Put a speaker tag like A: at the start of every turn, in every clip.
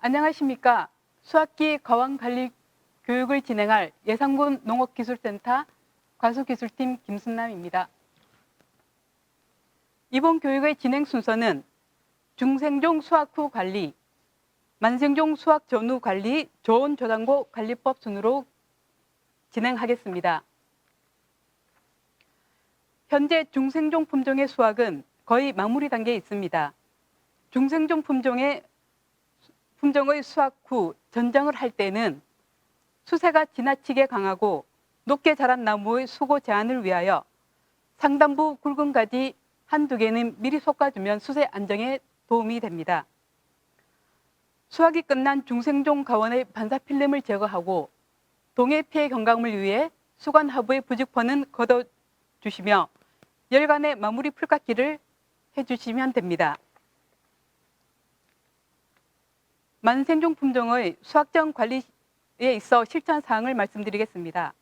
A: 안녕하십니까. 수학기 과왕관리 교육을 진행할 예산군 농업기술센터 과수기술팀 김순남입니다. 이번 교육의 진행 순서는 중생종 수학 후 관리, 만생종 수학 전후 관리, 저온저장고 관리법 순으로 진행하겠습니다. 현재 중생종 품종의 수확은 거의 마무리 단계에 있습니다. 중생종 품종의 수확 후 전정을 할 때는 수세가 지나치게 강하고 높게 자란 나무의 수고 제한을 위하여 상단부 굵은 가지 한두 개는 미리 솎아주면 수세 안정에 도움이 됩니다. 수확이 끝난 중생종 가원의 반사 필름을 제거하고 동해 피해 경감을 위해 수관 하부의 부직포는 걷어주시며 열간의 마무리 풀깎기를 해주시면 됩니다. 만생종 품종의 수확전 관리에 있어 실천 사항을 말씀드리겠습니다.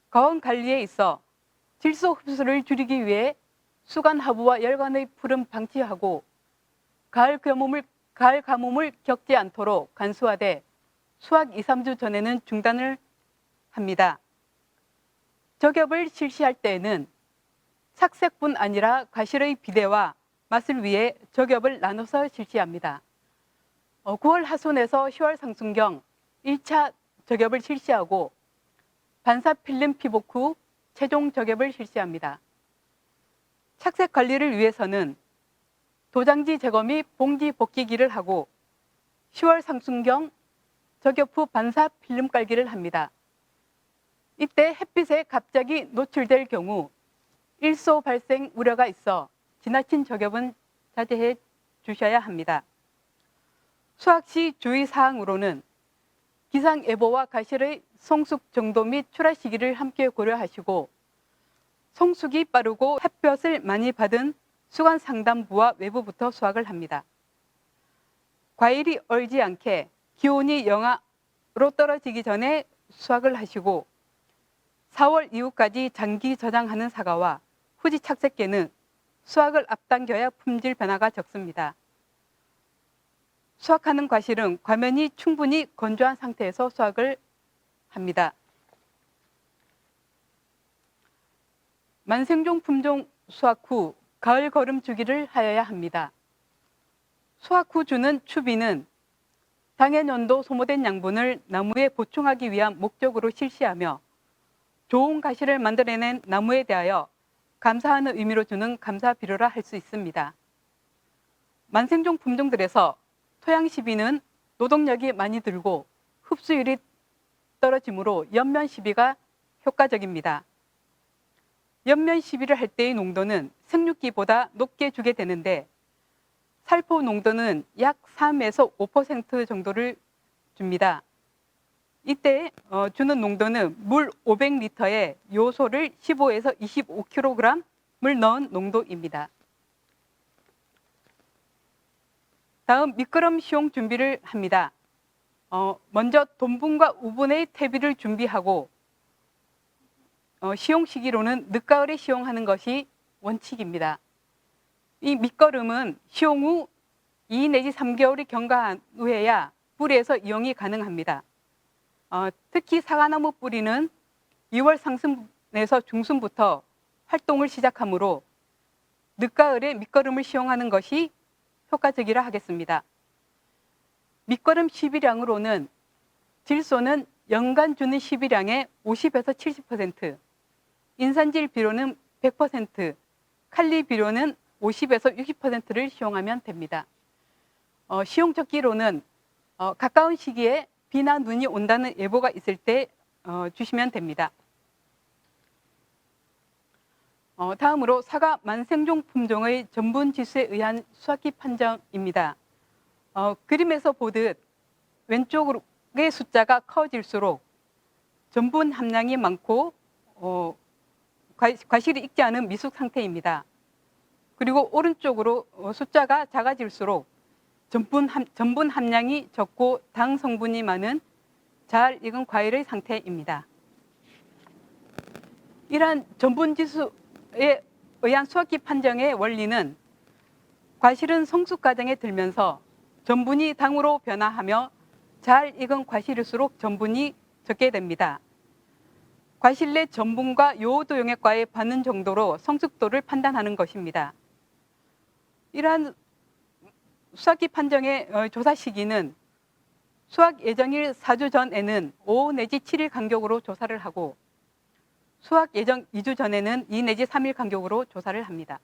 A: 가원 관리에 있어 질소 흡수를 줄이기 위해 수관 하부와 열간의 풀은 방치하고 가을 가뭄을 겪지 않도록 간수하되 수확 2, 3주 전에는 중단을 합니다. 저겹을 실시할 때에는 착색뿐 아니라 과실의 비대와 맛을 위해 저겹을 나눠서 실시합니다. 9월 하순에서 10월 상순경 1차 저겹을 실시하고 반사 필름 피복 후 최종 저겹을 실시합니다. 착색 관리를 위해서는 도장지 제거 및 봉지 벗기기를 하고 10월 상순경 저겹 후 반사 필름 깔기를 합니다. 이때 햇빛에 갑자기 노출될 경우 일소 발생 우려가 있어 지나친 저겹은 자제해 주셔야 합니다. 수확 시 주의사항으로는 기상예보와 과실의 성숙 정도 및 출하 시기를 함께 고려하시고 성숙이 빠르고 햇볕을 많이 받은 수관 상단부와 외부부터 수확을 합니다. 과일이 얼지 않게 기온이 영하로 떨어지기 전에 수확을 하시고 4월 이후까지 장기 저장하는 사과와 후지 착색계는 수확을 앞당겨야 품질 변화가 적습니다. 수확하는 과실은 과면이 충분히 건조한 상태에서 수확을 합니다. 만생종 품종 수확 후 가을 거름 주기를 하여야 합니다. 수확 후 주는 추비는 당해년도 소모된 양분을 나무에 보충하기 위한 목적으로 실시하며 좋은 가시를 만들어낸 나무에 대하여 감사하는 의미로 주는 감사 비료라 할 수 있습니다. 만생종 품종들에서 토양 시비는 노동력이 많이 들고 흡수율이 떨어지므로 연면 시비가 효과적입니다. 연면 시비를 할 때의 농도는 생육기보다 높게 주게 되는데 살포 농도는 약 3에서 5% 정도를 줍니다. 이때 주는 농도는 물 500리터에 요소를 15에서 25kg을 넣은 농도입니다. 다음 밑거름 시용 준비를 합니다. 먼저 돈분과 우분의 퇴비를 준비하고 시용 시기로는 늦가을에 시용하는 것이 원칙입니다. 이 밑거름은 시용 후 2 내지 3개월이 경과한 후에야 뿌리에서 이용이 가능합니다. 특히 사과나무 뿌리는 2월 상순에서 중순부터 활동을 시작하므로 늦가을에 밑거름을 시용하는 것이 효과적이라 하겠습니다. 밑거름 시비량으로는 질소는 연간 주는 시비량의 50에서 70%, 인산질 비료는 100%, 칼리 비료는 50에서 60%를 시용하면 됩니다. 시용 적기로는 가까운 시기에 비나 눈이 온다는 예보가 있을 때 주시면 됩니다. 다음으로 사과 만생종 품종의 전분 지수에 의한 수확기 판정입니다. 그림에서 보듯 왼쪽의 숫자가 커질수록 전분 함량이 많고 과실이 익지 않은 미숙 상태입니다. 그리고 오른쪽으로 숫자가 작아질수록 전분 함량이 적고 당 성분이 많은 잘 익은 과일의 상태입니다. 이러한 전분 지수에 의한 수확기 판정의 원리는 과실은 성숙 과정에 들면서 전분이 당으로 변화하며 잘 익은 과실일수록 전분이 적게 됩니다. 과실 내 전분과 요오드 용액과의 반응 정도로 성숙도를 판단하는 것입니다. 이러한 수확기 판정의 조사 시기는 수확 예정일 4주 전에는 5 내지 7일 간격으로 조사를 하고 수확 예정 2주 전에는 2 내지 3일 간격으로 조사를 합니다.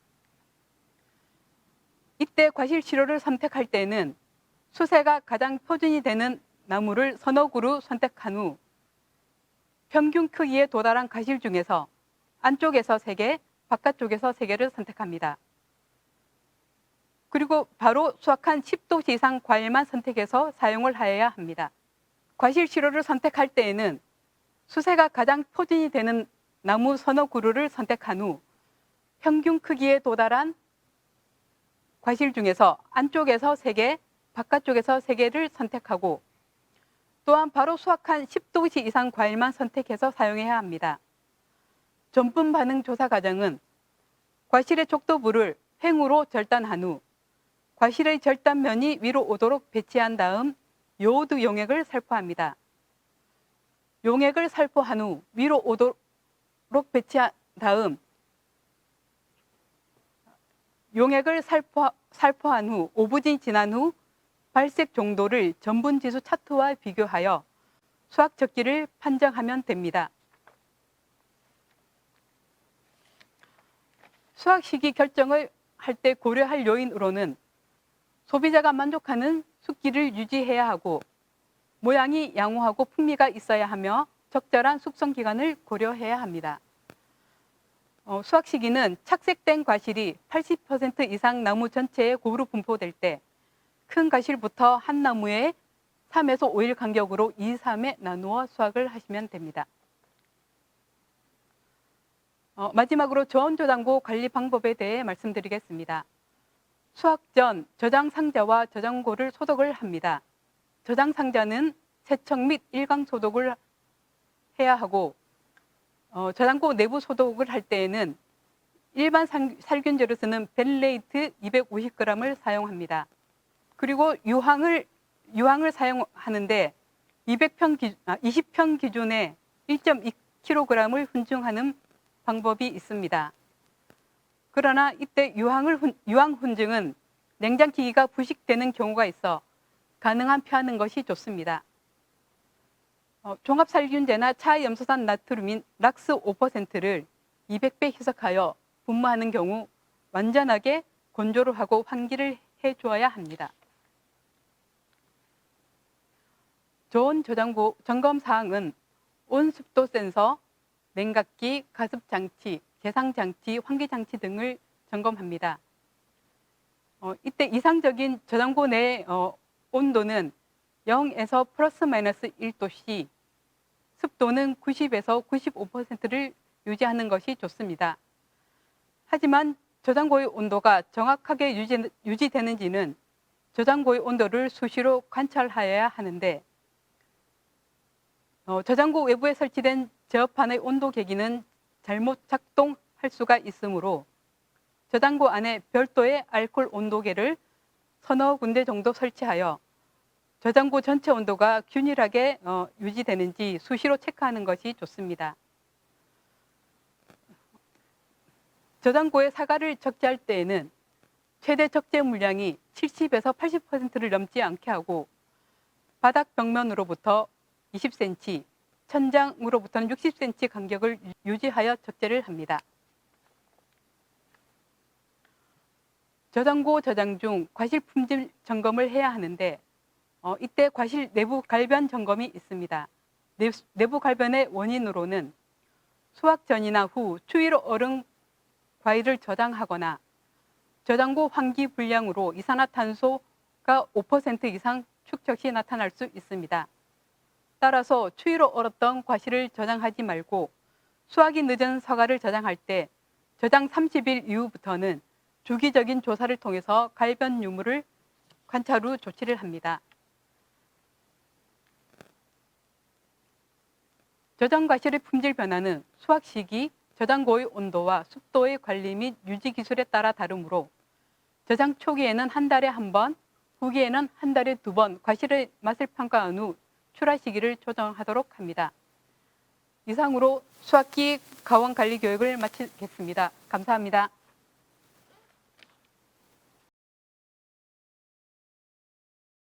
A: 이때 과실 시료를 선택할 때는 수세가 가장 표준이 되는 나무를 서너 그루 선택한 후 평균 크기에 도달한 과실 중에서 안쪽에서 3개, 바깥쪽에서 3개를 선택합니다. 그리고 바로 수확한 10도씨 이상 과일만 선택해서 사용을 하여야 합니다. 과실 시료를 선택할 때에는 수세가 가장 표준이 되는 나무 서너 그루를 선택한 후 평균 크기에 도달한 과실 중에서 안쪽에서 3개, 바깥쪽에서 3개를 선택하고 또한 바로 수확한 10도씨 이상 과일만 선택해서 사용해야 합니다. 전분 반응 조사 과정은 과실의 족도부를 횡으로 절단한 후 과실의 절단면이 위로 오도록 배치한 다음 요오드 용액을 살포합니다. 용액을 살포한 후 위로 오도록 배치한 다음 용액을 살포한 후 5분이 지난 후 발색 정도를 전분지수 차트와 비교하여 수확 적기를 판정하면 됩니다. 수확 시기 결정을 할 때 고려할 요인으로는 소비자가 만족하는 숙기를 유지해야 하고 모양이 양호하고 풍미가 있어야 하며 적절한 숙성 기간을 고려해야 합니다. 수확 시기는 착색된 과실이 80% 이상 나무 전체에 고루 분포될 때 큰 과실부터 한 나무에 3에서 5일 간격으로 2, 3에 나누어 수확을 하시면 됩니다. 마지막으로 저온 저장고 관리 방법에 대해 말씀드리겠습니다. 수확 전 저장 상자와 저장고를 소독을 합니다. 저장 상자는 세척 및 일광 소독을 해야 하고 저장고 내부 소독을 할 때에는 일반 살균제로 쓰는 벤레이트 250g을 사용합니다. 그리고 유황을 사용하는데 20평 기준에 1.2kg을 훈증하는 방법이 있습니다. 그러나 이때 유황 훈증은 냉장기기가 부식되는 경우가 있어 가능한 피하는 것이 좋습니다. 종합살균제나 차염소산 나트륨인 락스 5%를 200배 희석하여 분무하는 경우 완전하게 건조를 하고 환기를 해주어야 합니다. 저온 저장고 점검 사항은 온습도 센서, 냉각기, 가습장치, 계상장치, 환기장치 등을 점검합니다. 이때 이상적인 저장고 내 온도는 0에서 플러스 마이너스 1도씨, 습도는 90에서 95%를 유지하는 것이 좋습니다. 하지만 저장고의 온도가 정확하게 유지되는지는 저장고의 온도를 수시로 관찰하여야 하는데 저장고 외부에 설치된 제어판의 온도 계기는 잘못 작동할 수가 있으므로 저장고 안에 별도의 알코올 온도계를 서너 군데 정도 설치하여 저장고 전체 온도가 균일하게 유지되는지 수시로 체크하는 것이 좋습니다. 저장고에 사과를 적재할 때에는 최대 적재 물량이 70에서 80%를 넘지 않게 하고 바닥 벽면으로부터 20cm, 천장으로부터는 60cm 간격을 유지하여 적재를 합니다. 저장고 저장 중 과실 품질 점검을 해야 하는데 이때 과실 내부 갈변 점검이 있습니다. 내부 갈변의 원인으로는 수확 전이나 후 추위로 얼은 과일을 저장하거나 저장고 환기 불량으로 이산화탄소가 5% 이상 축적 시 나타날 수 있습니다. 따라서 추위로 얼었던 과실을 저장하지 말고 수확이 늦은 사과를 저장할 때 저장 30일 이후부터는 주기적인 조사를 통해서 갈변 유무를 관찰 후 조치를 합니다. 저장 과실의 품질 변화는 수확 시기, 저장고의 온도와 습도의 관리 및 유지 기술에 따라 다르므로 저장 초기에는 한 달에 한 번 후기에는 한 달에 2번 과실의 맛을 평가한 후 출하 시기를 조정하도록 합니다. 이상으로 수학기 가원관리 교육을 마치겠습니다. 감사합니다.